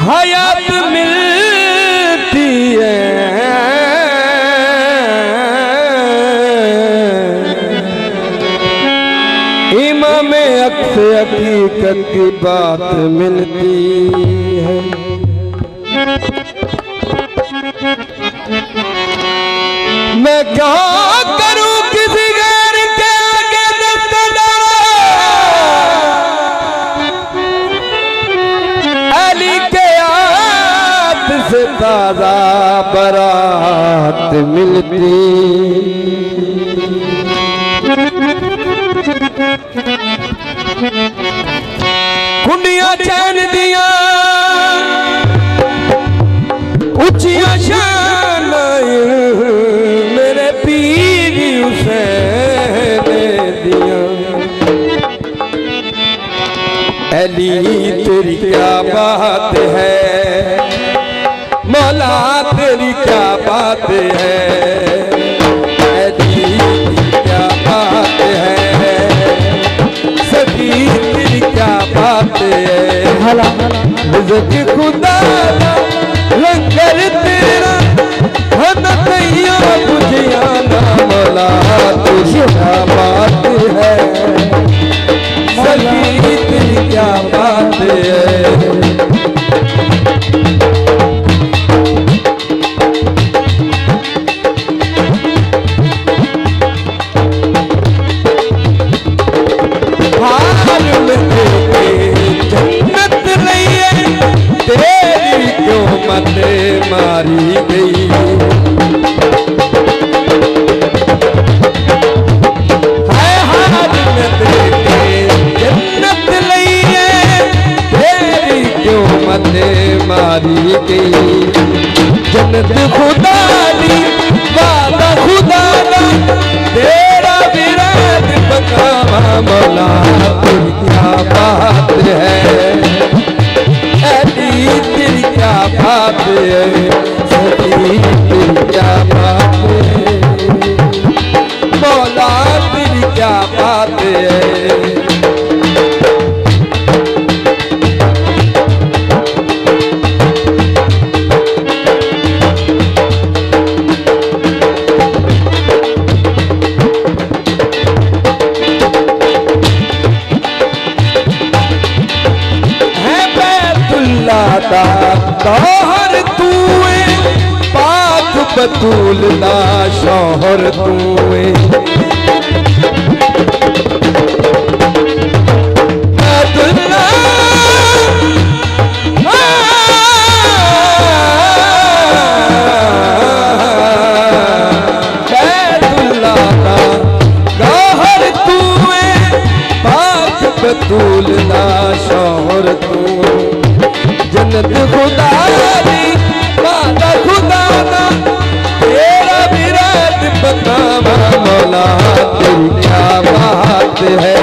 हयात मिलती है। इमाम अक्स हकीकत की बात मिलती है। मैं क्या करूं किसी गैर के आगे दस्तदा अली के हाथ से ताजा बरात मिलती। कुंडियां चैन दिया उचिया शान मेरे पीर हुसैन दिया। अली तेरी क्या बात है, मौला तेरी क्या बात है, अली क्या बात है, सखी तेरी क्या बात है। रिज़्क़ खुदा लंगर तेरा हम तैया बुझिया ना, मौला तेरी क्या बात है, सखी तेरी क्या बात है। मारी गई है हाथ में तेरे जन्नत लई है, तेरी क्यों मत मारी गई। जन्नत खुदा दी वादा खुदा दा तेरा विराद बकावा, मौला तेरी क्या बात है, अली तेरी क्या बात है, सखी तेरी क्या बात है, मौला तेरी क्या बात है। तोहर तूए पाक बतूल दा शौहर तूए, बतूल दा शौहर तू। जन्नत खुदा दी वादा खुदा दा तेरा विराद बतावा, मौला तेरी क्या बात है।